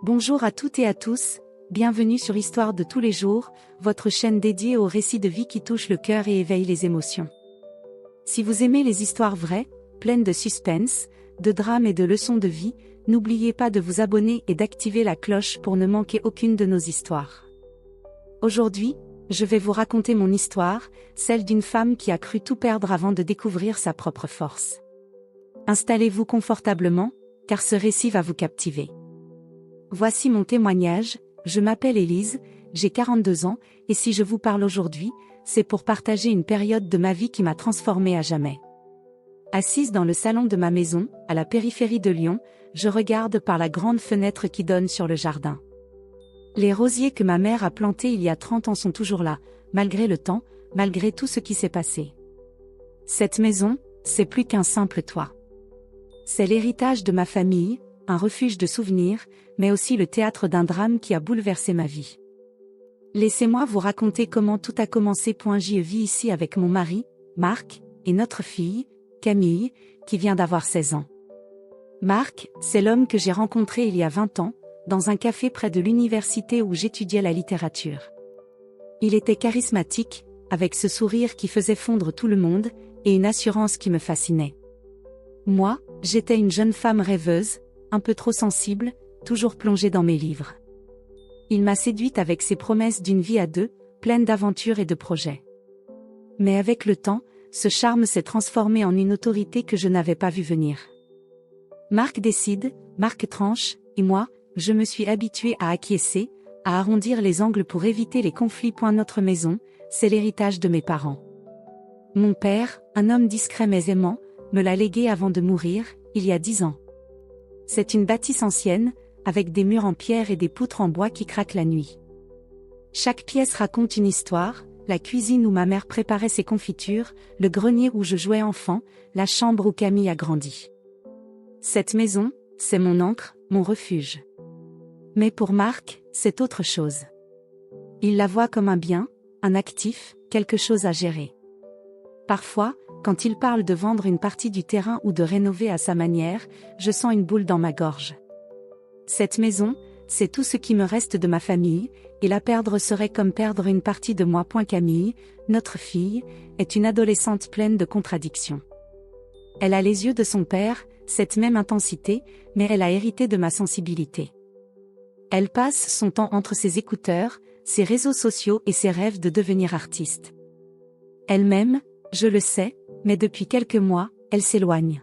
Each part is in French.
Bonjour à toutes et à tous, bienvenue sur Histoire de tous les jours, votre chaîne dédiée aux récits de vie qui touchent le cœur et éveillent les émotions. Si vous aimez les histoires vraies, pleines de suspense, de drame et de leçons de vie, n'oubliez pas de vous abonner et d'activer la cloche pour ne manquer aucune de nos histoires. Aujourd'hui, je vais vous raconter mon histoire, celle d'une femme qui a cru tout perdre avant de découvrir sa propre force. Installez-vous confortablement, car ce récit va vous captiver. Voici mon témoignage, je m'appelle Élise, j'ai 42 ans, et si je vous parle aujourd'hui, c'est pour partager une période de ma vie qui m'a transformée à jamais. Assise dans le salon de ma maison, à la périphérie de Lyon, je regarde par la grande fenêtre qui donne sur le jardin. Les rosiers que ma mère a plantés il y a 30 ans sont toujours là, malgré le temps, malgré tout ce qui s'est passé. Cette maison, c'est plus qu'un simple toit. C'est l'héritage de ma famille, un refuge de souvenirs, mais aussi le théâtre d'un drame qui a bouleversé ma vie. Laissez-moi vous raconter comment tout a commencé. J'y vis ici avec mon mari, Marc, et notre fille, Camille, qui vient d'avoir 16 ans. Marc, c'est l'homme que j'ai rencontré il y a 20 ans, dans un café près de l'université où j'étudiais la littérature. Il était charismatique, avec ce sourire qui faisait fondre tout le monde, et une assurance qui me fascinait. Moi, j'étais une jeune femme rêveuse, un peu trop sensible, toujours plongée dans mes livres. Il m'a séduite avec ses promesses d'une vie à deux, pleine d'aventures et de projets. Mais avec le temps, ce charme s'est transformé en une autorité que je n'avais pas vue venir. Marc décide, Marc tranche, et moi, je me suis habituée à acquiescer, à arrondir les angles pour éviter les conflits. Notre maison, c'est l'héritage de mes parents. Mon père, un homme discret mais aimant, me l'a légué avant de mourir, il y a 10 ans. C'est une bâtisse ancienne, avec des murs en pierre et des poutres en bois qui craquent la nuit. Chaque pièce raconte une histoire, la cuisine où ma mère préparait ses confitures, le grenier où je jouais enfant, la chambre où Camille a grandi. Cette maison, c'est mon ancre, mon refuge. Mais pour Marc, c'est autre chose. Il la voit comme un bien, un actif, quelque chose à gérer. Parfois, quand il parle de vendre une partie du terrain ou de rénover à sa manière, je sens une boule dans ma gorge. Cette maison, c'est tout ce qui me reste de ma famille, et la perdre serait comme perdre une partie de moi. Camille, notre fille, est une adolescente pleine de contradictions. Elle a les yeux de son père, cette même intensité, mais elle a hérité de ma sensibilité. Elle passe son temps entre ses écouteurs, ses réseaux sociaux et ses rêves de devenir artiste. Elle m'aime, je le sais, mais depuis quelques mois, elle s'éloigne.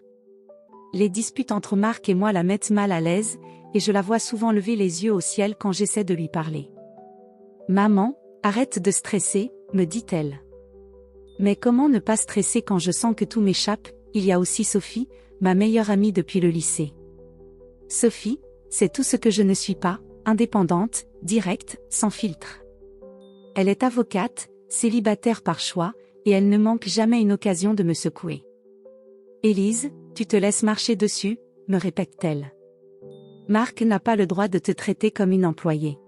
Les disputes entre Marc et moi la mettent mal à l'aise, et je la vois souvent lever les yeux au ciel quand j'essaie de lui parler. « Maman, arrête de stresser », me dit-elle. Mais comment ne pas stresser quand je sens que tout m'échappe? Il y a aussi Sophie, ma meilleure amie depuis le lycée. Sophie, c'est tout ce que je ne suis pas, indépendante, directe, sans filtre. Elle est avocate, célibataire par choix, et elle ne manque jamais une occasion de me secouer. « Élise, tu te laisses marcher dessus », me répète-t-elle. Marc n'a pas le droit de te traiter comme une employée.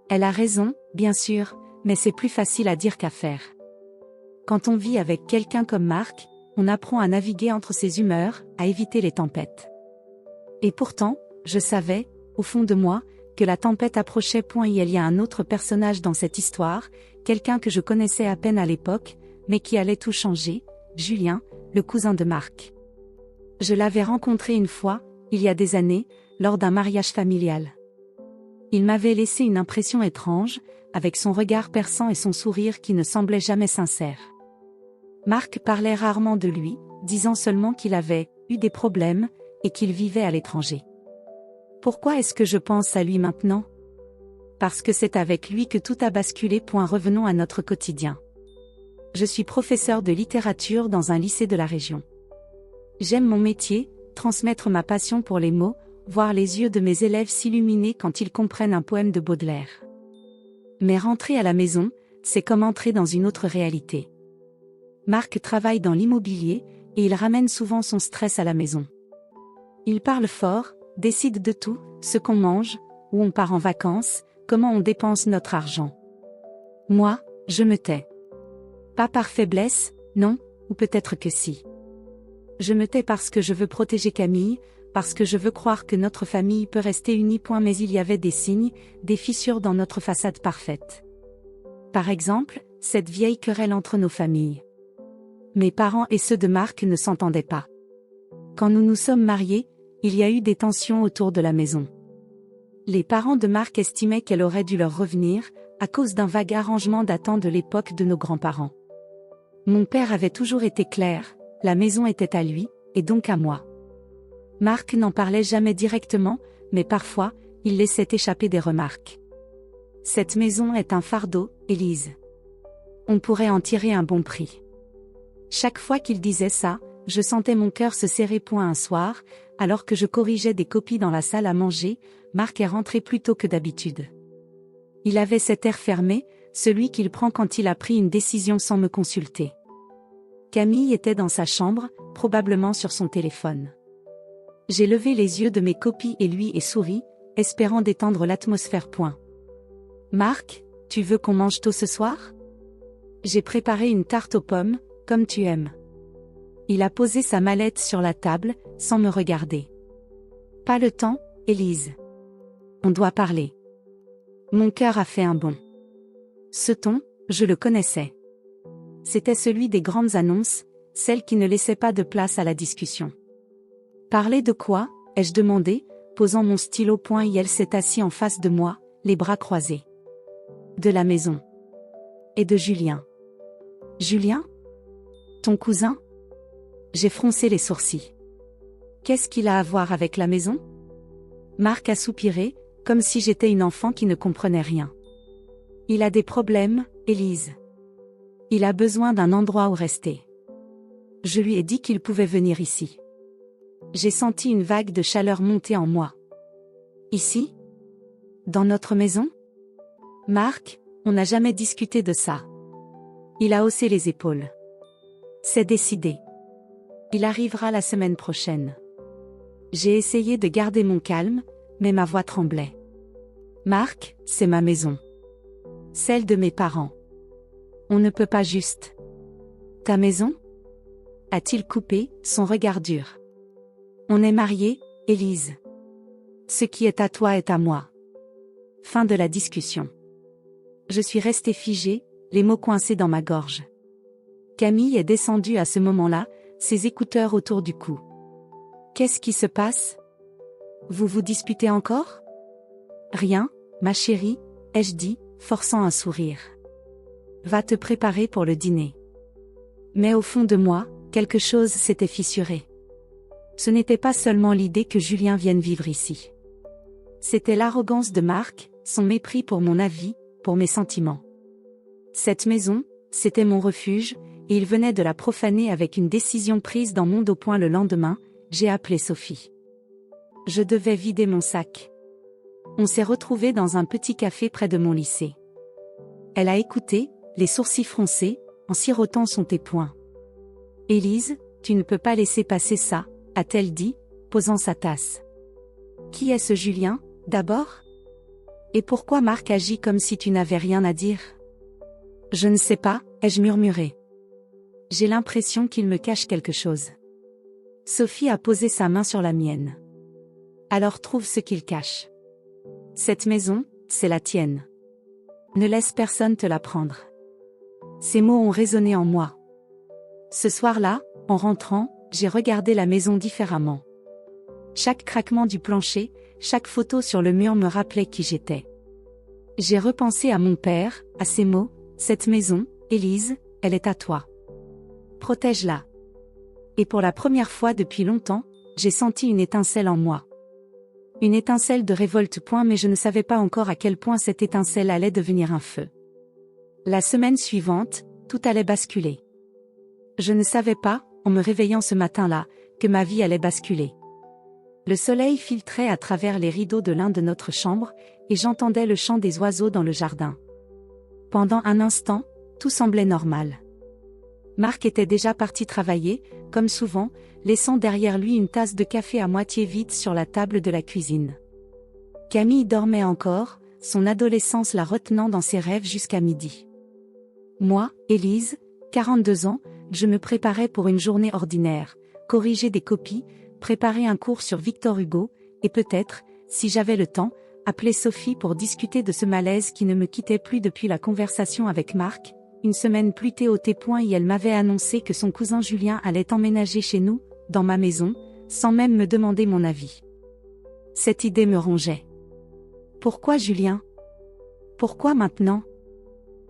Elle a raison, bien sûr, mais c'est plus facile à dire qu'à faire. Quand on vit avec quelqu'un comme Marc, on apprend à naviguer entre ses humeurs, à éviter les tempêtes. Et pourtant, je savais, au fond de moi, que la tempête approchait. Il y a un autre personnage dans cette histoire, quelqu'un que je connaissais à peine à l'époque, mais qui allait tout changer, Julien, le cousin de Marc. Je l'avais rencontré une fois, il y a des années, lors d'un mariage familial. Il m'avait laissé une impression étrange, avec son regard perçant et son sourire qui ne semblait jamais sincère. Marc parlait rarement de lui, disant seulement qu'il avait eu des problèmes, et qu'il vivait à l'étranger. Pourquoi est-ce que je pense à lui maintenant? Parce que c'est avec lui que tout a basculé. Revenons à notre quotidien. Je suis professeur de littérature dans un lycée de la région. J'aime mon métier, transmettre ma passion pour les mots, voir les yeux de mes élèves s'illuminer quand ils comprennent un poème de Baudelaire. Mais rentrer à la maison, c'est comme entrer dans une autre réalité. Marc travaille dans l'immobilier, et il ramène souvent son stress à la maison. Il parle fort, décide de tout, ce qu'on mange, où on part en vacances, comment on dépense notre argent. Moi, je me tais. Pas par faiblesse, non, ou peut-être que si. Je me tais parce que je veux protéger Camille, parce que je veux croire que notre famille peut rester unie. Mais il y avait des signes, des fissures dans notre façade parfaite. Par exemple, cette vieille querelle entre nos familles. Mes parents et ceux de Marc ne s'entendaient pas. Quand nous nous sommes mariés, il y a eu des tensions autour de la maison. Les parents de Marc estimaient qu'elle aurait dû leur revenir, à cause d'un vague arrangement datant de l'époque de nos grands-parents. Mon père avait toujours été clair, la maison était à lui, et donc à moi. Marc n'en parlait jamais directement, mais parfois, il laissait échapper des remarques. Cette maison est un fardeau, Élise. On pourrait en tirer un bon prix. Chaque fois qu'il disait ça, je sentais mon cœur se serrer. Un soir, alors que je corrigeais des copies dans la salle à manger, Marc est rentré plus tôt que d'habitude. Il avait cet air fermé, celui qu'il prend quand il a pris une décision sans me consulter. Camille était dans sa chambre, probablement sur son téléphone. J'ai levé les yeux de mes copies et lui ai souri, espérant détendre l'atmosphère. Marc, tu veux qu'on mange tôt ce soir? J'ai préparé une tarte aux pommes, comme tu aimes. Il a posé sa mallette sur la table, sans me regarder. Pas le temps, Élise. On doit parler. Mon cœur a fait un bond. Ce ton, je le connaissais. C'était celui des grandes annonces, celles qui ne laissaient pas de place à la discussion. Parler de quoi, ai-je demandé, posant mon stylo. Et elle s'est assise en face de moi, les bras croisés. De la maison. Et de Julien. Julien? Ton cousin? J'ai froncé les sourcils. Qu'est-ce qu'il a à voir avec la maison? Marc a soupiré, comme si j'étais une enfant qui ne comprenait rien. Il a des problèmes, Élise. Il a besoin d'un endroit où rester. Je lui ai dit qu'il pouvait venir ici. J'ai senti une vague de chaleur monter en moi. Ici? Dans notre maison? Marc, on n'a jamais discuté de ça. Il a haussé les épaules. C'est décidé. Il arrivera la semaine prochaine. J'ai essayé de garder mon calme, mais ma voix tremblait. Marc, c'est ma maison. Celle de mes parents. On ne peut pas juste. Ta maison? A-t-il coupé, son regard dur. On est mariés, Élise. Ce qui est à toi est à moi. Fin de la discussion. Je suis restée figée, les mots coincés dans ma gorge. Camille est descendue à ce moment-là, ses écouteurs autour du cou. Qu'est-ce qui se passe? Vous vous disputez encore? Rien, ma chérie, ai-je dit, forçant un sourire. Va te préparer pour le dîner. Mais au fond de moi, quelque chose s'était fissuré. Ce n'était pas seulement l'idée que Julien vienne vivre ici. C'était l'arrogance de Marc, son mépris pour mon avis, pour mes sentiments. Cette maison, c'était mon refuge, et il venait de la profaner avec une décision prise dans mon dos. Le lendemain, j'ai appelé Sophie. Je devais vider mon sac. On s'est retrouvés dans un petit café près de mon lycée. Elle a écouté, les sourcils froncés, en sirotant son thé. Élise, tu ne peux pas laisser passer ça, a-t-elle dit, posant sa tasse. Qui est ce Julien, d'abord? Et pourquoi Marc agit comme si tu n'avais rien à dire? Je ne sais pas, ai-je murmuré. J'ai l'impression qu'il me cache quelque chose. Sophie a posé sa main sur la mienne. Alors trouve ce qu'il cache. Cette maison, c'est la tienne. Ne laisse personne te la prendre. Ces mots ont résonné en moi. Ce soir-là, en rentrant, j'ai regardé la maison différemment. Chaque craquement du plancher, chaque photo sur le mur me rappelait qui j'étais. J'ai repensé à mon père, à ses mots, cette maison, Élise, elle est à toi. Protège-la. Et pour la première fois depuis longtemps, j'ai senti une étincelle en moi. Une étincelle de révolte. Mais je ne savais pas encore à quel point cette étincelle allait devenir un feu. La semaine suivante, tout allait basculer. Je ne savais pas, en me réveillant ce matin-là, que ma vie allait basculer. Le soleil filtrait à travers les rideaux de l'un de notre chambre, et j'entendais le chant des oiseaux dans le jardin. Pendant un instant, tout semblait normal. Marc était déjà parti travailler, comme souvent, laissant derrière lui une tasse de café à moitié vide sur la table de la cuisine. Camille dormait encore, son adolescence la retenant dans ses rêves jusqu'à midi. Moi, Élise, 42 ans, je me préparais pour une journée ordinaire, corriger des copies, préparer un cours sur Victor Hugo, et peut-être, si j'avais le temps, appeler Sophie pour discuter de ce malaise qui ne me quittait plus depuis la conversation avec Marc. Une semaine plus tôt, elle m'avait annoncé que son cousin Julien allait emménager chez nous, dans ma maison, sans même me demander mon avis. Cette idée me rongeait. Pourquoi Julien? Pourquoi maintenant?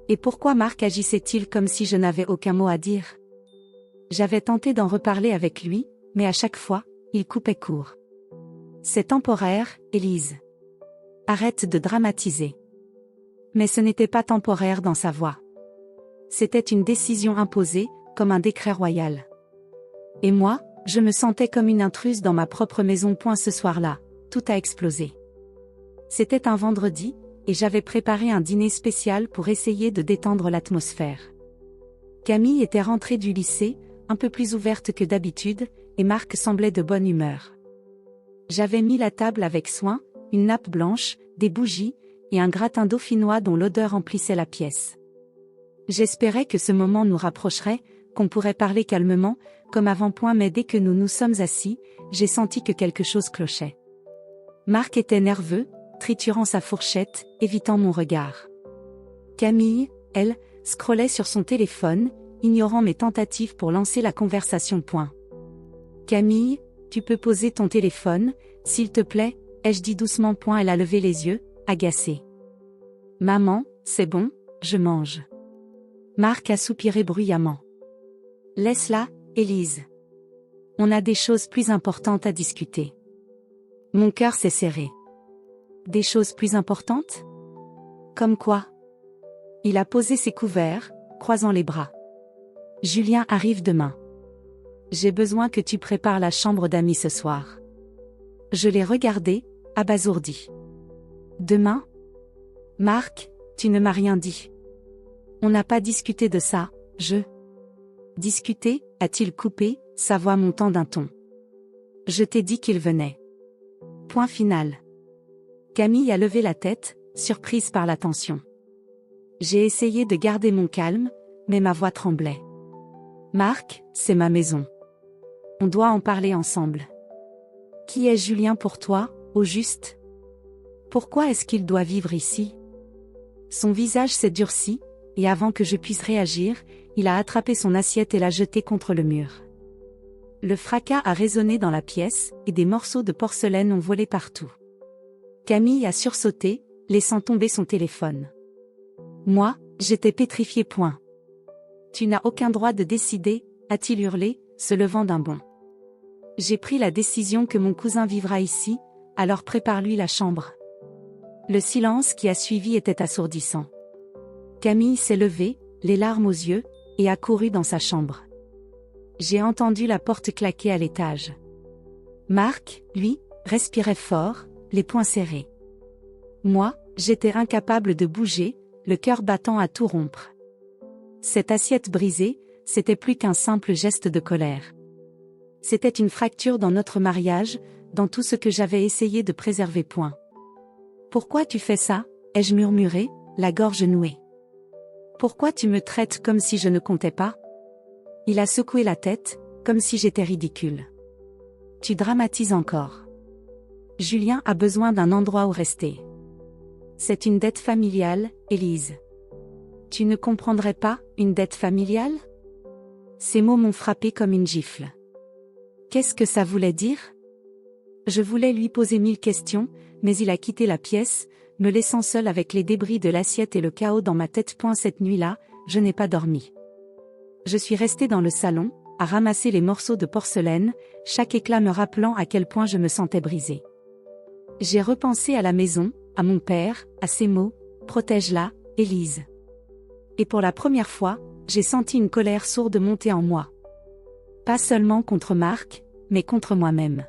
Et pourquoi Marc agissait-il comme si je n'avais aucun mot à dire? J'avais tenté d'en reparler avec lui, mais à chaque fois, il coupait court. C'est temporaire, Élise. Arrête de dramatiser. Mais ce n'était pas temporaire dans sa voix. C'était une décision imposée, comme un décret royal. Et moi, je me sentais comme une intruse dans ma propre maison. Ce soir-là, tout a explosé. C'était un vendredi, et j'avais préparé un dîner spécial pour essayer de détendre l'atmosphère. Camille était rentrée du lycée, un peu plus ouverte que d'habitude, et Marc semblait de bonne humeur. J'avais mis la table avec soin, une nappe blanche, des bougies, et un gratin dauphinois dont l'odeur emplissait la pièce. J'espérais que ce moment nous rapprocherait, qu'on pourrait parler calmement, comme avant. Mais dès que nous nous sommes assis, j'ai senti que quelque chose clochait. Marc était nerveux, triturant sa fourchette, évitant mon regard. Camille, elle, scrollait sur son téléphone, ignorant mes tentatives pour lancer la conversation. Camille, tu peux poser ton téléphone, s'il te plaît, ai-je dit doucement. Elle a levé les yeux, agacée. Maman, c'est bon, je mange. Marc a soupiré bruyamment. Laisse-la, Élise. On a des choses plus importantes à discuter. Mon cœur s'est serré. Des choses plus importantes? Comme quoi? Il a posé ses couverts, croisant les bras. Julien arrive demain. J'ai besoin que tu prépares la chambre d'amis ce soir. Je l'ai regardé, abasourdi. Demain? Marc, tu ne m'as rien dit. On n'a pas discuté de ça, Discuter, a-t-il coupé, sa voix montant d'un ton. Je t'ai dit qu'il venait. Point final. Camille a levé la tête, surprise par la tension. J'ai essayé de garder mon calme, mais ma voix tremblait. Marc, c'est ma maison. On doit en parler ensemble. Qui est Julien pour toi, au juste? Pourquoi est-ce qu'il doit vivre ici? Son visage s'est durci, et avant que je puisse réagir, il a attrapé son assiette et l'a jetée contre le mur. Le fracas a résonné dans la pièce, et des morceaux de porcelaine ont volé partout. Camille a sursauté, laissant tomber son téléphone. Moi, j'étais pétrifiée. Tu n'as aucun droit de décider, a-t-il hurlé, se levant d'un bond. J'ai pris la décision que mon cousin vivra ici, alors prépare-lui la chambre. Le silence qui a suivi était assourdissant. Camille s'est levée, les larmes aux yeux, et a couru dans sa chambre. J'ai entendu la porte claquer à l'étage. Marc, lui, respirait fort, les poings serrés. Moi, j'étais incapable de bouger, le cœur battant à tout rompre. Cette assiette brisée, c'était plus qu'un simple geste de colère. C'était une fracture dans notre mariage, dans tout ce que j'avais essayé de préserver. Pourquoi tu fais ça? Ai-je murmuré, la gorge nouée. Pourquoi tu me traites comme si je ne comptais pas? Il a secoué la tête, comme si j'étais ridicule. Tu dramatises encore. Julien a besoin d'un endroit où rester. C'est une dette familiale, Élise. Tu ne comprendrais pas, une dette familiale? Ces mots m'ont frappé comme une gifle. Qu'est-ce que ça voulait dire? Je voulais lui poser 1000 questions, mais il a quitté la pièce, me laissant seule avec les débris de l'assiette et le chaos dans ma tête. Cette nuit-là, je n'ai pas dormi. Je suis restée dans le salon, à ramasser les morceaux de porcelaine, chaque éclat me rappelant à quel point je me sentais brisée. J'ai repensé à la maison, à mon père, à ces mots, protège-la, Élise. Et pour la première fois, j'ai senti une colère sourde monter en moi. Pas seulement contre Marc, mais contre moi-même.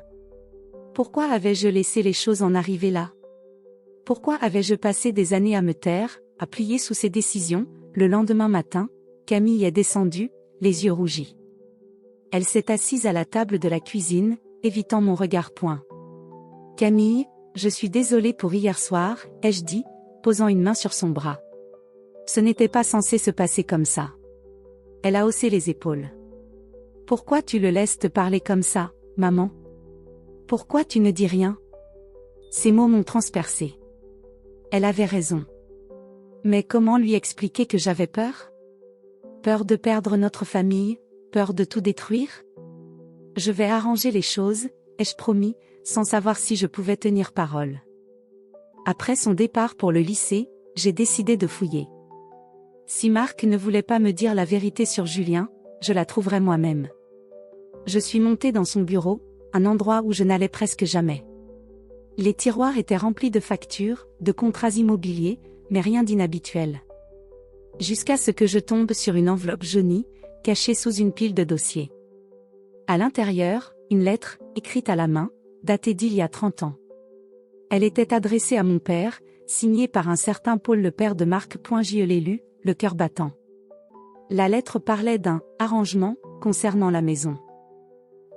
Pourquoi avais-je laissé les choses en arriver là? Pourquoi avais-je passé des années à me taire, à plier sous ses décisions? Le lendemain matin, Camille est descendue, les yeux rougis. Elle s'est assise à la table de la cuisine, évitant mon regard. Camille, je suis désolée pour hier soir, ai-je dit, posant une main sur son bras. Ce n'était pas censé se passer comme ça. Elle a haussé les épaules. Pourquoi tu le laisses te parler comme ça, maman? Pourquoi tu ne dis rien? Ces mots m'ont transpercé. Elle avait raison. Mais comment lui expliquer que j'avais peur? Peur de perdre notre famille, peur de tout détruire? Je vais arranger les choses, ai-je promis, sans savoir si je pouvais tenir parole. Après son départ pour le lycée, j'ai décidé de fouiller. Si Marc ne voulait pas me dire la vérité sur Julien, je la trouverais moi-même. Je suis montée dans son bureau, un endroit où je n'allais presque jamais. Les tiroirs étaient remplis de factures, de contrats immobiliers, mais rien d'inhabituel. Jusqu'à ce que je tombe sur une enveloppe jaunie, cachée sous une pile de dossiers. À l'intérieur, une lettre, écrite à la main, datée d'il y a 30 ans. Elle était adressée à mon père, signée par un certain Paul, le père de Marc. Je l'ai lu, le cœur battant. La lettre parlait d'un « arrangement » concernant la maison.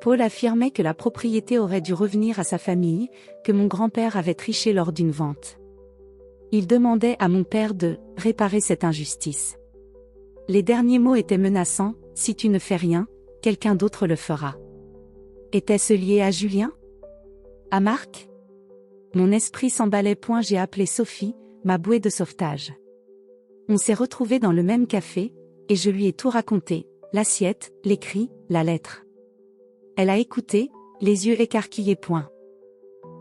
Paul affirmait que la propriété aurait dû revenir à sa famille, que mon grand-père avait triché lors d'une vente. Il demandait à mon père de « réparer cette injustice ». Les derniers mots étaient menaçants, « si tu ne fais rien, quelqu'un d'autre le fera ». Était-ce lié à Julien? À Marc? Mon esprit s'emballait. J'ai appelé Sophie, ma bouée de sauvetage. On s'est retrouvés dans le même café, et je lui ai tout raconté, l'assiette, les cris, la lettre. Elle a écouté, les yeux écarquillés.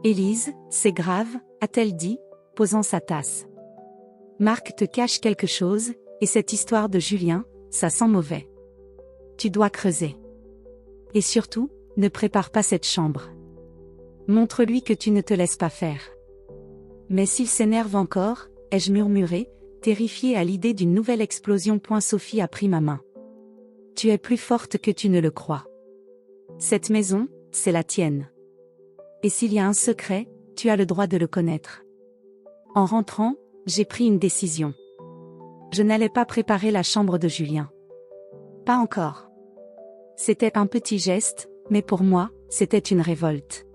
Élise, c'est grave, a-t-elle dit, posant sa tasse. Marc te cache quelque chose, et cette histoire de Julien, ça sent mauvais. Tu dois creuser. Et surtout, ne prépare pas cette chambre. Montre-lui que tu ne te laisses pas faire. Mais s'il s'énerve encore, ai-je murmuré, terrifiée à l'idée d'une nouvelle explosion. Sophie a pris ma main. Tu es plus forte que tu ne le crois. Cette maison, c'est la tienne. Et s'il y a un secret, tu as le droit de le connaître. En rentrant, j'ai pris une décision. Je n'allais pas préparer la chambre de Julien. Pas encore. C'était un petit geste, mais pour moi, c'était une révolte.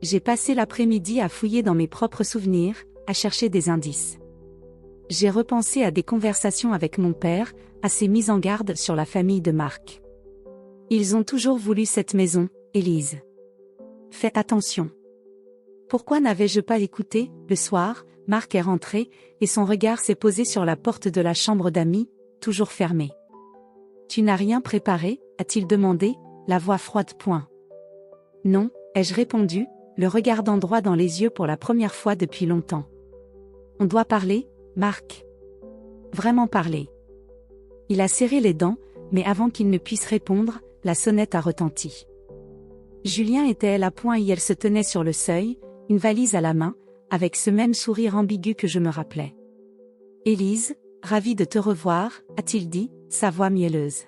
J'ai passé l'après-midi à fouiller dans mes propres souvenirs, à chercher des indices. J'ai repensé à des conversations avec mon père, à ses mises en garde sur la famille de Marc. Ils ont toujours voulu cette maison, Élise. Fais attention. Pourquoi n'avais-je pas écouté? Le soir, Marc est rentré, et son regard s'est posé sur la porte de la chambre d'amis, toujours fermée. Tu n'as rien préparé? A-t-il demandé, la voix froide. Non, ai-je répondu, le regardant droit dans les yeux pour la première fois depuis longtemps. On doit parler, Marc. Vraiment parler. Il a serré les dents, mais avant qu'il ne puisse répondre, la sonnette a retenti. Julien était à point et elle se tenait sur le seuil, une valise à la main, avec ce même sourire ambigu que je me rappelais. Élise, ravie de te revoir, a-t-il dit, sa voix mielleuse.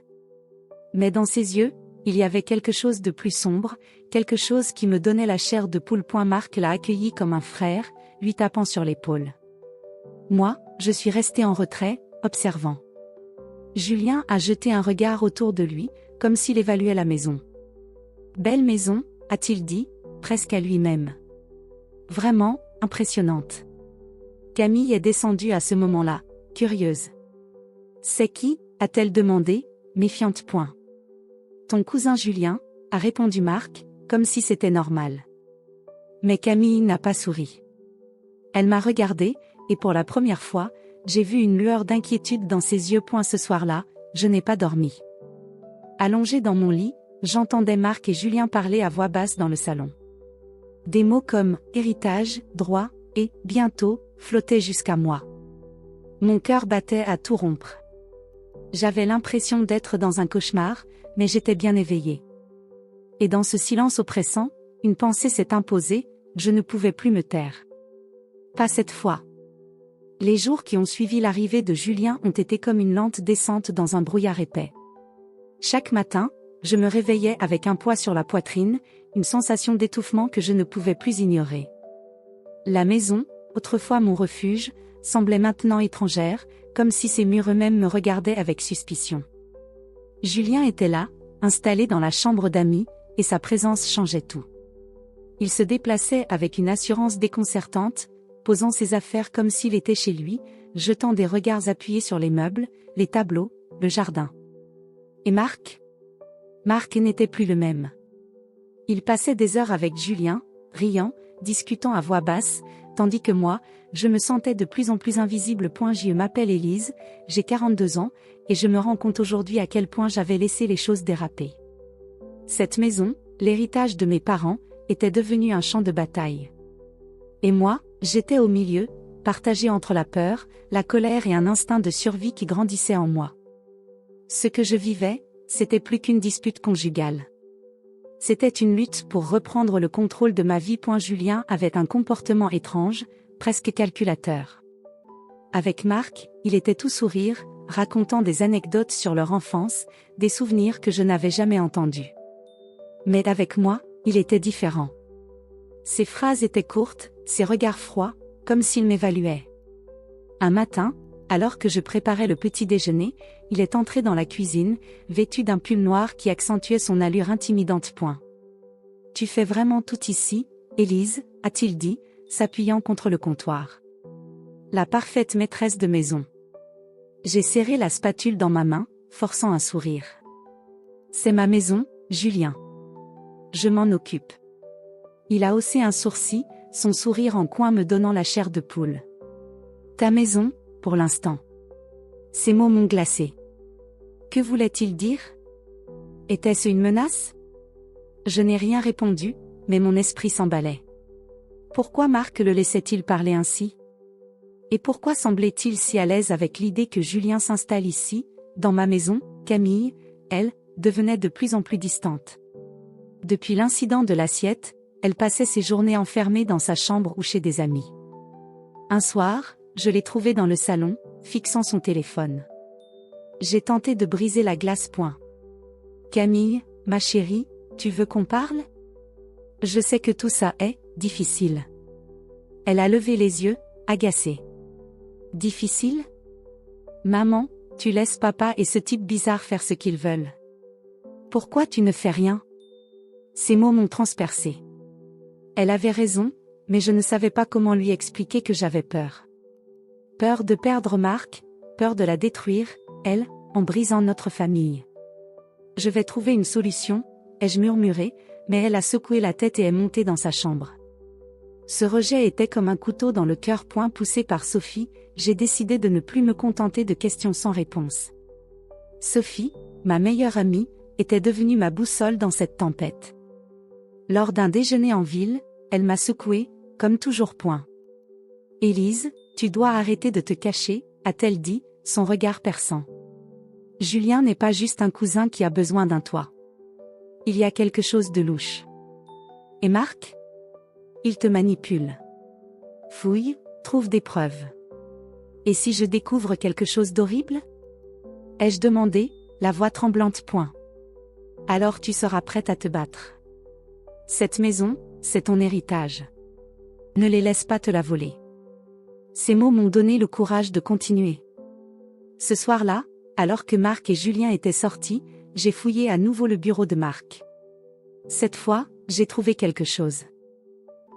Mais dans ses yeux, il y avait quelque chose de plus sombre, quelque chose qui me donnait la chair de poule. Marc l'a accueilli comme un frère, lui tapant sur l'épaule. Moi, je suis restée en retrait, observant. Julien a jeté un regard autour de lui, comme s'il évaluait la maison. Belle maison, a-t-il dit, presque à lui-même. Vraiment, impressionnante. Camille est descendue à ce moment-là, curieuse. C'est qui? A-t-elle demandé, méfiante. Ton cousin Julien, a répondu Marc, comme si c'était normal. Mais Camille n'a pas souri. Elle m'a regardé, et pour la première fois, j'ai vu une lueur d'inquiétude dans ses yeux. Ce soir-là, je n'ai pas dormi. Allongée dans mon lit, j'entendais Marc et Julien parler à voix basse dans le salon. Des mots comme « héritage »,« droit » et « bientôt » flottaient jusqu'à moi. Mon cœur battait à tout rompre. J'avais l'impression d'être dans un cauchemar, mais j'étais bien éveillée. Et dans ce silence oppressant, une pensée s'est imposée, je ne pouvais plus me taire. Pas cette fois. Les jours qui ont suivi l'arrivée de Julien ont été comme une lente descente dans un brouillard épais. Chaque matin, je me réveillais avec un poids sur la poitrine, une sensation d'étouffement que je ne pouvais plus ignorer. La maison, autrefois mon refuge, semblait maintenant étrangère, comme si ses murs eux-mêmes me regardaient avec suspicion. Julien était là, installé dans la chambre d'amis, et sa présence changeait tout. Il se déplaçait avec une assurance déconcertante, posant ses affaires comme s'il était chez lui, jetant des regards appuyés sur les meubles, les tableaux, le jardin. Et Marc n'était plus le même. Il passait des heures avec Julien, riant, discutant à voix basse, tandis que moi, je me sentais de plus en plus invisible. Je m'appelle Élise, j'ai 42 ans, et je me rends compte aujourd'hui à quel point j'avais laissé les choses déraper. Cette maison, l'héritage de mes parents, était devenue un champ de bataille. Et moi, j'étais au milieu, partagé entre la peur, la colère et un instinct de survie qui grandissait en moi. Ce que je vivais, c'était plus qu'une dispute conjugale. C'était une lutte pour reprendre le contrôle de ma vie. Julien avait un comportement étrange, presque calculateur. Avec Marc, il était tout sourire, racontant des anecdotes sur leur enfance, des souvenirs que je n'avais jamais entendus. Mais avec moi, il était différent. Ses phrases étaient courtes, ses regards froids, comme s'il m'évaluait. Un matin, alors que je préparais le petit déjeuner, il est entré dans la cuisine, vêtu d'un pull noir qui accentuait son allure intimidante. « Tu fais vraiment tout ici, Élise ?» a-t-il dit, s'appuyant contre le comptoir. La parfaite maîtresse de maison. J'ai serré la spatule dans ma main, forçant un sourire. C'est ma maison, Julien. Je m'en occupe. Il a haussé un sourcil, son sourire en coin me donnant la chair de poule. Ta maison, pour l'instant. Ces mots m'ont glacé. Que voulait-il dire? Était-ce une menace? Je n'ai rien répondu, mais mon esprit s'emballait. Pourquoi Marc le laissait-il parler ainsi? Et pourquoi semblait-il si à l'aise avec l'idée que Julien s'installe ici, dans ma maison? Camille, elle, devenait de plus en plus distante. Depuis l'incident de l'assiette, elle passait ses journées enfermée dans sa chambre ou chez des amis. Un soir, je l'ai trouvée dans le salon, fixant son téléphone. J'ai tenté de briser la glace. Camille, ma chérie, tu veux qu'on parle? Je sais que tout ça est difficile. Elle a levé les yeux, agacée. Difficile? Maman, tu laisses papa et ce type bizarre faire ce qu'ils veulent. Pourquoi tu ne fais rien? Ces mots m'ont transpercée. Elle avait raison, mais je ne savais pas comment lui expliquer que j'avais peur. Peur de perdre Marc, peur de la détruire, elle, en brisant notre famille. Je vais trouver une solution, ai-je murmuré, mais elle a secoué la tête et est montée dans sa chambre. Ce rejet était comme un couteau dans le cœur. Poussé par Sophie, j'ai décidé de ne plus me contenter de questions sans réponse. Sophie, ma meilleure amie, était devenue ma boussole dans cette tempête. Lors d'un déjeuner en ville, elle m'a secoué, comme toujours. Élise, tu dois arrêter de te cacher, a-t-elle dit, son regard perçant. Julien n'est pas juste un cousin qui a besoin d'un toit. Il y a quelque chose de louche. Et Marc? Il te manipule. Fouille, trouve des preuves. Et si je découvre quelque chose d'horrible? Ai-je demandé, la voix tremblante. Alors tu seras prête à te battre. Cette maison, c'est ton héritage. Ne les laisse pas te la voler. Ces mots m'ont donné le courage de continuer. Ce soir-là, alors que Marc et Julien étaient sortis, j'ai fouillé à nouveau le bureau de Marc. Cette fois, j'ai trouvé quelque chose.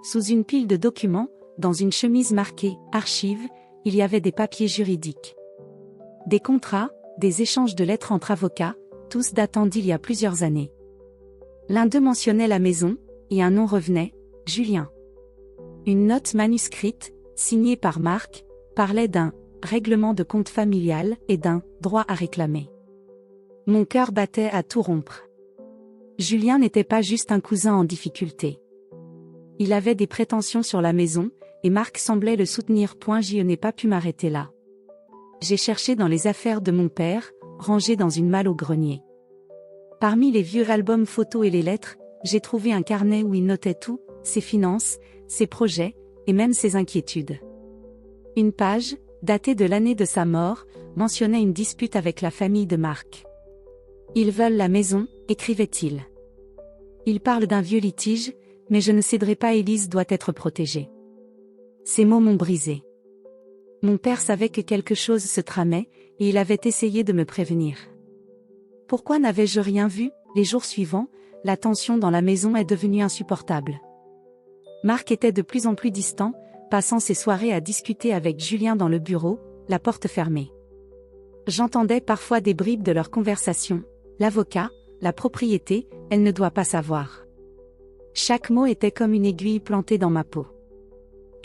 Sous une pile de documents, dans une chemise marquée « Archives », il y avait des papiers juridiques. Des contrats, des échanges de lettres entre avocats, tous datant d'il y a plusieurs années. L'un d'eux mentionnait la maison, et un nom revenait, Julien. Une note manuscrite, signée par Marc, parlait d'un « règlement de compte familial » et d'un « droit à réclamer ». Mon cœur battait à tout rompre. Julien n'était pas juste un cousin en difficulté. Il avait des prétentions sur la maison, et Marc semblait le soutenir. Je n'ai pas pu m'arrêter là. J'ai cherché dans les affaires de mon père, rangées dans une malle au grenier. Parmi les vieux albums photos et les lettres, j'ai trouvé un carnet où il notait tout, ses finances, ses projets, et même ses inquiétudes. Une page, datée de l'année de sa mort, mentionnait une dispute avec la famille de Marc. Ils veulent la maison, écrivait-il. Ils parlent d'un vieux litige, mais je ne céderai pas, Élise doit être protégée. Ces mots m'ont brisé. Mon père savait que quelque chose se tramait, et il avait essayé de me prévenir. Pourquoi n'avais-je rien vu? Les jours suivants, la tension dans la maison est devenue insupportable. Marc était de plus en plus distant, passant ses soirées à discuter avec Julien dans le bureau, la porte fermée. J'entendais parfois des bribes de leur conversation. L'avocat, la propriété, elle ne doit pas savoir. Chaque mot était comme une aiguille plantée dans ma peau.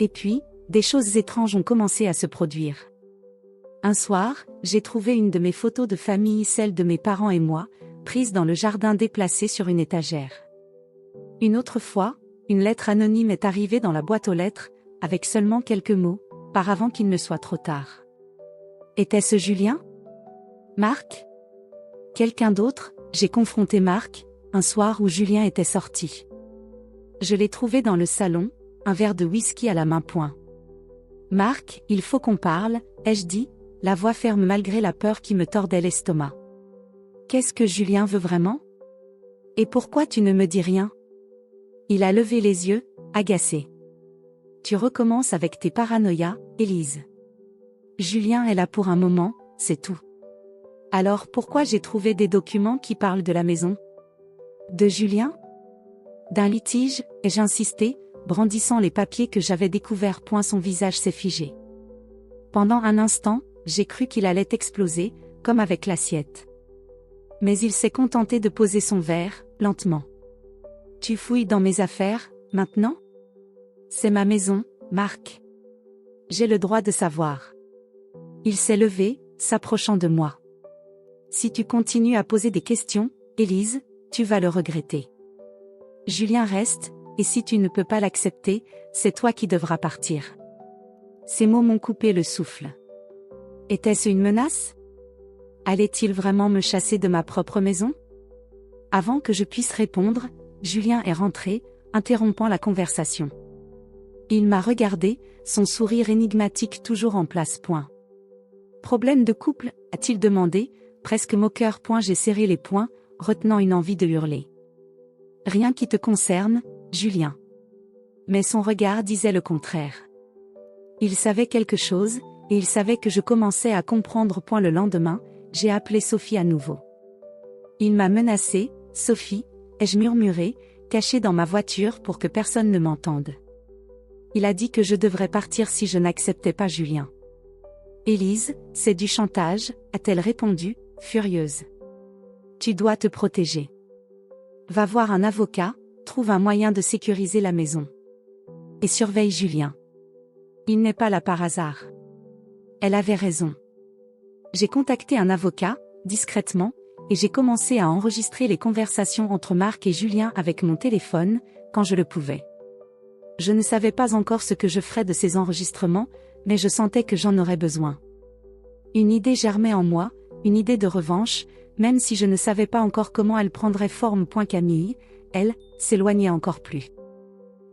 Et puis, des choses étranges ont commencé à se produire. Un soir, j'ai trouvé une de mes photos de famille, celle de mes parents et moi, prise dans le jardin déplacée sur une étagère. Une autre fois, une lettre anonyme est arrivée dans la boîte aux lettres, avec seulement quelques mots, par avant qu'il ne soit trop tard. Était-ce Julien? Marc? Quelqu'un d'autre? J'ai confronté Marc, un soir où Julien était sorti. Je l'ai trouvé dans le salon, un verre de whisky à la main point. Marc, il faut qu'on parle, ai-je dit, la voix ferme malgré la peur qui me tordait l'estomac. Qu'est-ce que Julien veut vraiment? Et pourquoi tu ne me dis rien? Il a levé les yeux, agacé. Tu recommences avec tes paranoïas, Élise. Julien est là pour un moment, c'est tout. Alors pourquoi j'ai trouvé des documents qui parlent de la maison? De Julien? D'un litige, ai-je insisté, brandissant les papiers que j'avais découverts. Son visage s'est figé. Pendant un instant, j'ai cru qu'il allait exploser, comme avec l'assiette. Mais il s'est contenté de poser son verre, lentement. Tu fouilles dans mes affaires, maintenant? C'est ma maison, Marc. J'ai le droit de savoir. Il s'est levé, s'approchant de moi. Si tu continues à poser des questions, Élise, tu vas le regretter. Julien reste, et si tu ne peux pas l'accepter, c'est toi qui devras partir. Ces mots m'ont coupé le souffle. Était-ce une menace? Allait-il vraiment me chasser de ma propre maison? Avant que je puisse répondre, Julien est rentré, interrompant la conversation. Il m'a regardé, son sourire énigmatique toujours en place. Problème de couple, a-t-il demandé, presque moqueur. J'ai serré les poings, retenant une envie de hurler. Rien qui te concerne, Julien. Mais son regard disait le contraire. Il savait quelque chose, et il savait que je commençais à comprendre. Le lendemain, j'ai appelé Sophie à nouveau. Il m'a menacé, Sophie, ai-je murmuré, caché dans ma voiture pour que personne ne m'entende. Il a dit que je devrais partir si je n'acceptais pas Julien. Élise, c'est du chantage, a-t-elle répondu, furieuse. Tu dois te protéger. Va voir un avocat, trouve un moyen de sécuriser la maison. Et surveille Julien. Il n'est pas là par hasard. Elle avait raison. J'ai contacté un avocat, discrètement, et j'ai commencé à enregistrer les conversations entre Marc et Julien avec mon téléphone, quand je le pouvais. Je ne savais pas encore ce que je ferais de ces enregistrements, mais je sentais que j'en aurais besoin. Une idée germait en moi, une idée de revanche, même si je ne savais pas encore comment elle prendrait forme. Camille, elle, s'éloignait encore plus.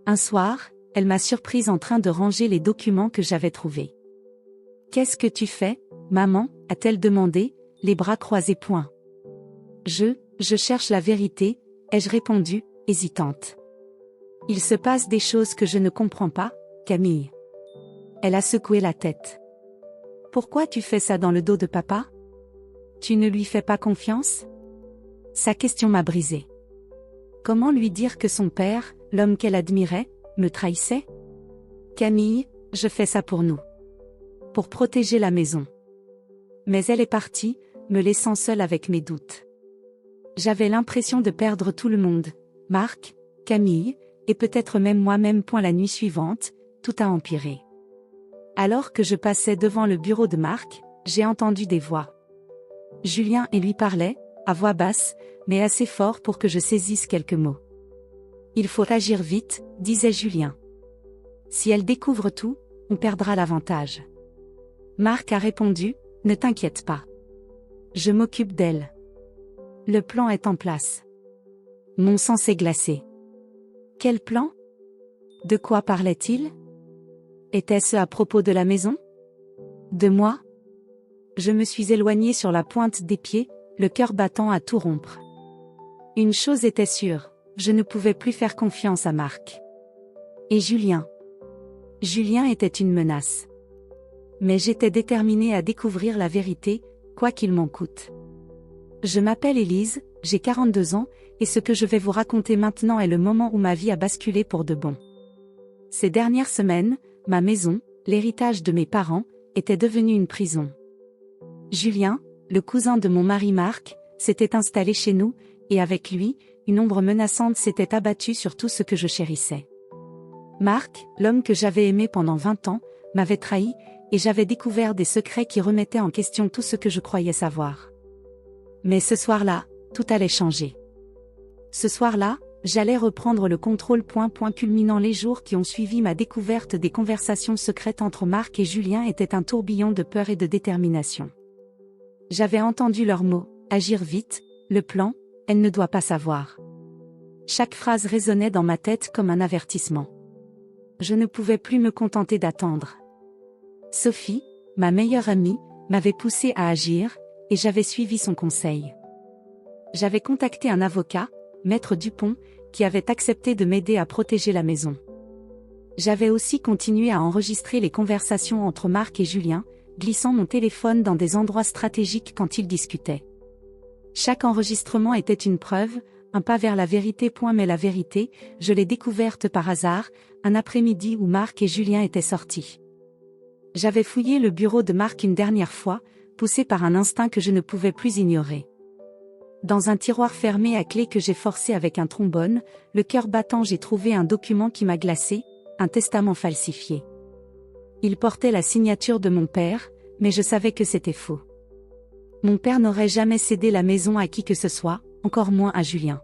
Un soir, elle m'a surprise en train de ranger les documents que j'avais trouvés. « Qu'est-ce que tu fais, maman » a-t-elle demandé, les bras croisés. Je cherche la vérité, ai-je répondu, hésitante. Il se passe des choses que je ne comprends pas, Camille. Elle a secoué la tête. Pourquoi tu fais ça dans le dos de papa? Tu ne lui fais pas confiance? Sa question m'a brisée. Comment lui dire que son père, l'homme qu'elle admirait, me trahissait? Camille, je fais ça pour nous. Pour protéger la maison. Mais elle est partie, me laissant seule avec mes doutes. J'avais l'impression de perdre tout le monde, Marc, Camille, et peut-être même moi-même. La nuit suivante, tout a empiré. Alors que je passais devant le bureau de Marc, j'ai entendu des voix. Julien et lui parlaient, à voix basse, mais assez fort pour que je saisisse quelques mots. Il faut agir vite, disait Julien. Si elle découvre tout, on perdra l'avantage. Marc a répondu, ne t'inquiète pas. Je m'occupe d'elle. Le plan est en place. Mon sang s'est glacé. Quel plan? De quoi parlait-il? Était-ce à propos de la maison? De moi? Je me suis éloignée sur la pointe des pieds, le cœur battant à tout rompre. Une chose était sûre, je ne pouvais plus faire confiance à Marc. Et Julien. Julien était une menace. Mais j'étais déterminée à découvrir la vérité, quoi qu'il m'en coûte. Je m'appelle Élise, j'ai 42 ans, et ce que je vais vous raconter maintenant est le moment où ma vie a basculé pour de bon. Ces dernières semaines, ma maison, l'héritage de mes parents, était devenue une prison. Julien, le cousin de mon mari Marc, s'était installé chez nous, et avec lui, une ombre menaçante s'était abattue sur tout ce que je chérissais. Marc, l'homme que j'avais aimé pendant 20 ans, m'avait trahi, et j'avais découvert des secrets qui remettaient en question tout ce que je croyais savoir. Mais ce soir-là, tout allait changer. Ce soir-là, j'allais reprendre le contrôle. Culminant les jours qui ont suivi ma découverte des conversations secrètes entre Marc et Julien était un tourbillon de peur et de détermination. J'avais entendu leurs mots, agir vite, le plan, elle ne doit pas savoir. Chaque phrase résonnait dans ma tête comme un avertissement. Je ne pouvais plus me contenter d'attendre. Sophie, ma meilleure amie, m'avait poussé à agir, et j'avais suivi son conseil. J'avais contacté un avocat, Maître Dupont, qui avait accepté de m'aider à protéger la maison. J'avais aussi continué à enregistrer les conversations entre Marc et Julien, glissant mon téléphone dans des endroits stratégiques quand ils discutaient. Chaque enregistrement était une preuve, un pas vers la vérité. Mais la vérité, je l'ai découverte par hasard, un après-midi où Marc et Julien étaient sortis. J'avais fouillé le bureau de Marc une dernière fois, poussé par un instinct que je ne pouvais plus ignorer. Dans un tiroir fermé à clé que j'ai forcé avec un trombone, le cœur battant, j'ai trouvé un document qui m'a glacé, un testament falsifié. Il portait la signature de mon père, mais je savais que c'était faux. Mon père n'aurait jamais cédé la maison à qui que ce soit, encore moins à Julien.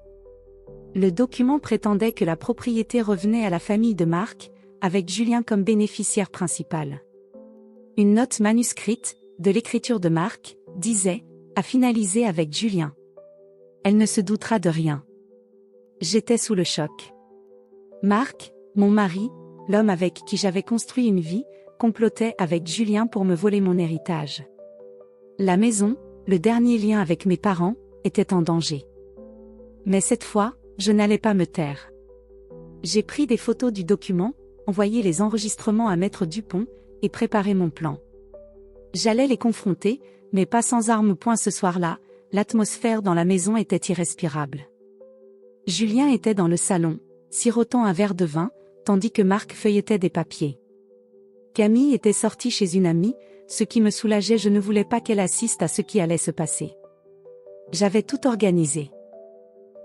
Le document prétendait que la propriété revenait à la famille de Marc, avec Julien comme bénéficiaire principal. Une note manuscrite, de l'écriture de Marc, disait « à finaliser avec Julien ». Elle ne se doutera de rien. J'étais sous le choc. Marc, mon mari, l'homme avec qui j'avais construit une vie, complotait avec Julien pour me voler mon héritage. La maison, le dernier lien avec mes parents, était en danger. Mais cette fois, je n'allais pas me taire. J'ai pris des photos du document, envoyé les enregistrements à Maître Dupont, et préparé mon plan. J'allais les confronter, mais pas sans armes. Ce soir-là, l'atmosphère dans la maison était irrespirable. Julien était dans le salon, sirotant un verre de vin, tandis que Marc feuilletait des papiers. Camille était sortie chez une amie, ce qui me soulageait. Je ne voulais pas qu'elle assiste à ce qui allait se passer. J'avais tout organisé.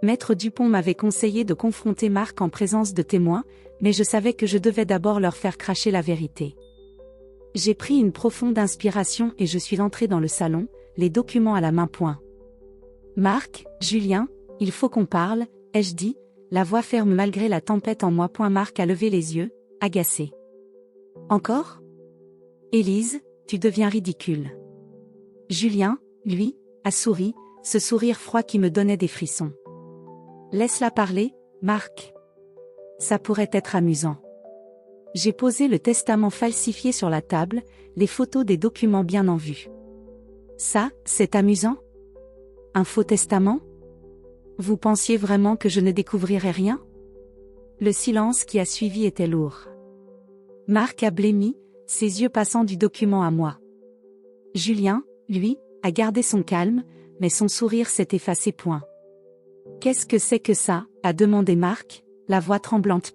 Maître Dupont m'avait conseillé de confronter Marc en présence de témoins, mais je savais que je devais d'abord leur faire cracher la vérité. J'ai pris une profonde inspiration et je suis entré dans le salon, les documents à la main. Marc, Julien, il faut qu'on parle, ai-je dit, la voix ferme malgré la tempête en moi. Marc a levé les yeux, agacé. Encore ? Élise, tu deviens ridicule. Julien, lui, a souri, ce sourire froid qui me donnait des frissons. Laisse-la parler, Marc. Ça pourrait être amusant. J'ai posé le testament falsifié sur la table, les photos des documents bien en vue. Ça, c'est amusant ? Un faux testament ? Vous pensiez vraiment que je ne découvrirais rien ? Le silence qui a suivi était lourd. Marc a blêmi, ses yeux passant du document à moi. Julien, lui, a gardé son calme, mais son sourire s'est effacé. Qu'est-ce que c'est que ça ? A demandé Marc, la voix tremblante.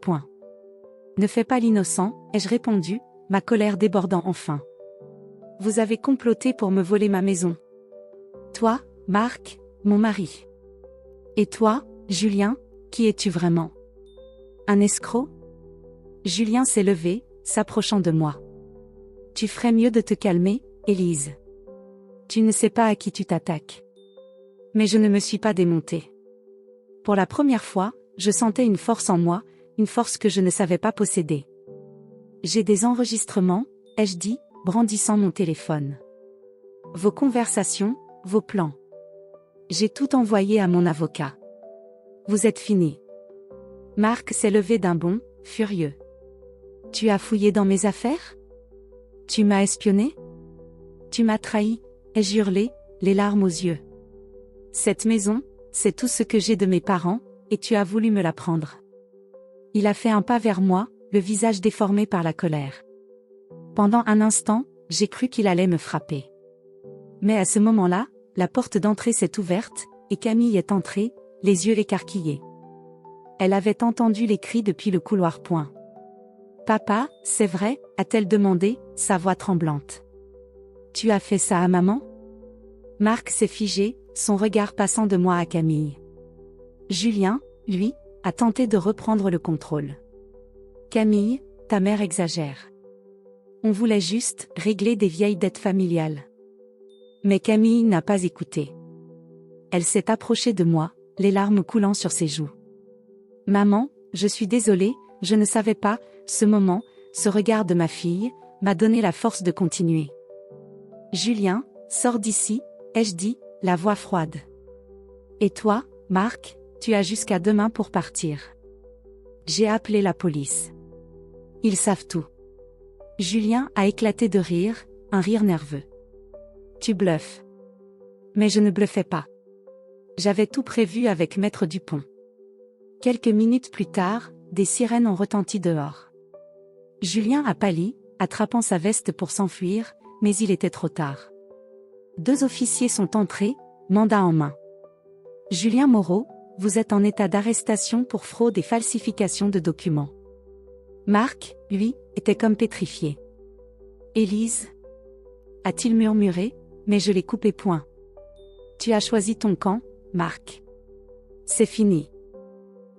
Ne fais pas l'innocent, ai-je répondu, ma colère débordant enfin. Vous avez comploté pour me voler ma maison. Toi, Marc, mon mari. Et toi, Julien, qui es-tu vraiment ? Un escroc ? Julien s'est levé, s'approchant de moi. Tu ferais mieux de te calmer, Élise. Tu ne sais pas à qui tu t'attaques. Mais je ne me suis pas démontée. Pour la première fois, je sentais une force en moi, une force que je ne savais pas posséder. J'ai des enregistrements, ai-je dit, brandissant mon téléphone. Vos conversations, vos plans. J'ai tout envoyé à mon avocat. Vous êtes fini. Marc s'est levé d'un bond, furieux. Tu as fouillé dans mes affaires ? Tu m'as espionné ? Tu m'as trahi, ai-je hurlé, les larmes aux yeux. Cette maison, c'est tout ce que j'ai de mes parents, et tu as voulu me la prendre. Il a fait un pas vers moi, le visage déformé par la colère. Pendant un instant, j'ai cru qu'il allait me frapper. Mais à ce moment-là, la porte d'entrée s'est ouverte, et Camille est entrée, les yeux écarquillés. Elle avait entendu les cris depuis le couloir. Papa, c'est vrai, a-t-elle demandé, sa voix tremblante. Tu as fait ça à maman ? Marc s'est figé, son regard passant de moi à Camille. Julien, lui, a tenté de reprendre le contrôle. Camille, ta mère exagère. On voulait juste régler des vieilles dettes familiales. Mais Camille n'a pas écouté. Elle s'est approchée de moi, les larmes coulant sur ses joues. Maman, je suis désolée, je ne savais pas, ce moment, ce regard de ma fille, m'a donné la force de continuer. Julien, sors d'ici, ai-je dit, la voix froide. Et toi, Marc, tu as jusqu'à demain pour partir. J'ai appelé la police. Ils savent tout. Julien a éclaté de rire, un rire nerveux. Tu bluffes. Mais je ne bluffais pas. J'avais tout prévu avec Maître Dupont. Quelques minutes plus tard, des sirènes ont retenti dehors. Julien a pâli, attrapant sa veste pour s'enfuir, mais il était trop tard. 2 officiers sont entrés, mandat en main. Julien Moreau, vous êtes en état d'arrestation pour fraude et falsification de documents. Marc, lui, était comme pétrifié. Élise, a-t-il murmuré, mais je l'ai coupé point. Tu as choisi ton camp, Marc. C'est fini.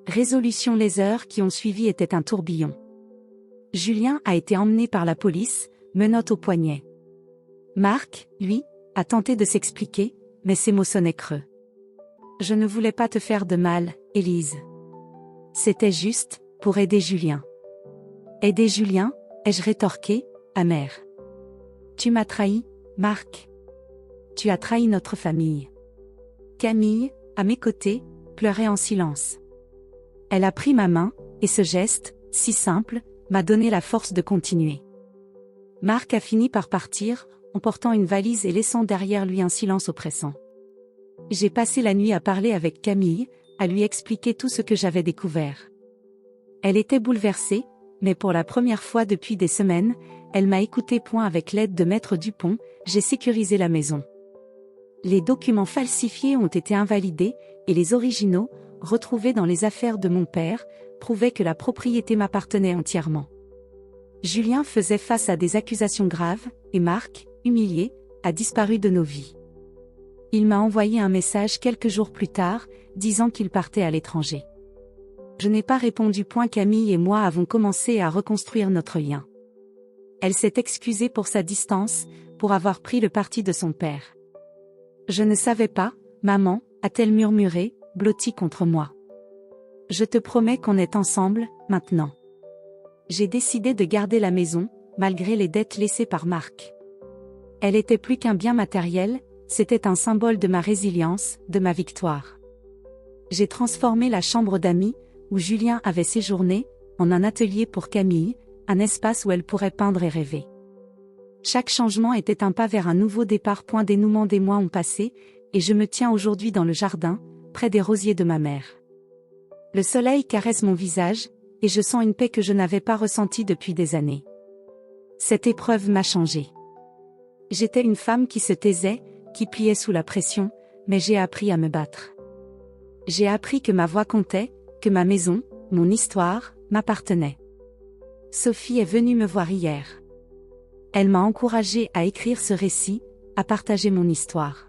Résolution. Les heures qui ont suivi étaient un tourbillon. Julien a été emmené par la police, menottes au poignet. Marc, lui, a tenté de s'expliquer, mais ses mots sonnaient creux. Je ne voulais pas te faire de mal, Élise. C'était juste, pour aider Julien. Aider Julien, ai-je rétorqué, amère. Tu m'as trahi, Marc. Tu as trahi notre famille. Camille, à mes côtés, pleurait en silence. Elle a pris ma main, et ce geste, si simple, m'a donné la force de continuer. Marc a fini par partir, emportant une valise et laissant derrière lui un silence oppressant. J'ai passé la nuit à parler avec Camille, à lui expliquer tout ce que j'avais découvert. Elle était bouleversée, mais pour la première fois depuis des semaines, elle m'a écouté. Avec l'aide de Maître Dupont, j'ai sécurisé la maison. Les documents falsifiés ont été invalidés, et les originaux, retrouvés dans les affaires de mon père, prouvaient que la propriété m'appartenait entièrement. Julien faisait face à des accusations graves, et Marc, humilié, a disparu de nos vies. Il m'a envoyé un message quelques jours plus tard, disant qu'il partait à l'étranger. Je n'ai pas répondu. Camille et moi avons commencé à reconstruire notre lien. Elle s'est excusée pour sa distance, pour avoir pris le parti de son père. Je ne savais pas, maman, a-t-elle murmuré, blottie contre moi. Je te promets qu'on est ensemble, maintenant. J'ai décidé de garder la maison, malgré les dettes laissées par Marc. Elle était plus qu'un bien matériel, c'était un symbole de ma résilience, de ma victoire. J'ai transformé la chambre d'amis, où Julien avait séjourné, en un atelier pour Camille, un espace où elle pourrait peindre et rêver. Chaque changement était un pas vers un nouveau départ. Dénouement. Des mois ont passé, et je me tiens aujourd'hui dans le jardin, près des rosiers de ma mère. Le soleil caresse mon visage, et je sens une paix que je n'avais pas ressentie depuis des années. Cette épreuve m'a changé. J'étais une femme qui se taisait, qui pliait sous la pression, mais j'ai appris à me battre. J'ai appris que ma voix comptait, que ma maison, mon histoire, m'appartenait. Sophie est venue me voir hier. Elle m'a encouragée à écrire ce récit, à partager mon histoire.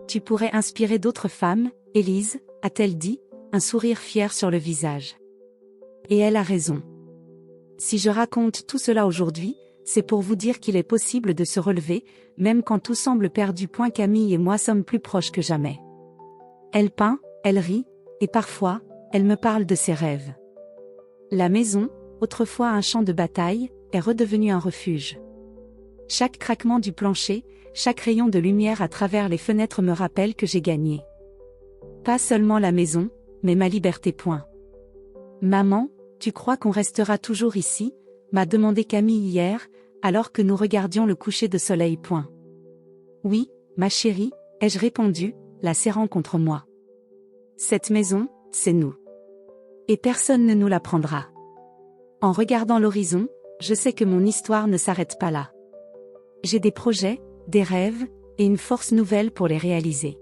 Tu pourrais inspirer d'autres femmes, Élise, a-t-elle dit, un sourire fier sur le visage. Et elle a raison. Si je raconte tout cela aujourd'hui, c'est pour vous dire qu'il est possible de se relever, même quand tout semble perdu. Camille et moi sommes plus proches que jamais. Elle peint, elle rit, et parfois, elle me parle de ses rêves. La maison, autrefois un champ de bataille, est redevenue un refuge. Chaque craquement du plancher, chaque rayon de lumière à travers les fenêtres me rappelle que j'ai gagné. Pas seulement la maison, mais ma liberté. Maman, tu crois qu'on restera toujours ici ? M'a demandé Camille hier, alors que nous regardions le coucher de soleil. Oui, ma chérie, ai-je répondu, la serrant contre moi. Cette maison, c'est nous. Et personne ne nous la prendra. En regardant l'horizon, je sais que mon histoire ne s'arrête pas là. J'ai des projets, des rêves, et une force nouvelle pour les réaliser.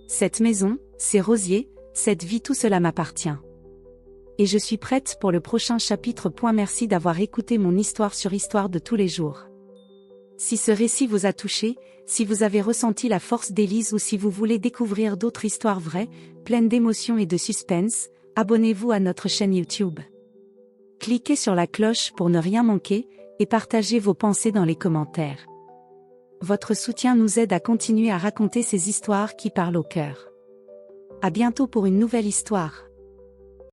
Cette maison, ces rosiers, cette vie, tout cela m'appartient. Et je suis prête pour le prochain chapitre. Merci d'avoir écouté mon histoire sur Histoire de tous les jours. Si ce récit vous a touché, si vous avez ressenti la force d'Élise ou si vous voulez découvrir d'autres histoires vraies, pleine d'émotions et de suspense, abonnez-vous à notre chaîne YouTube. Cliquez sur la cloche pour ne rien manquer, et partagez vos pensées dans les commentaires. Votre soutien nous aide à continuer à raconter ces histoires qui parlent au cœur. À bientôt pour une nouvelle histoire.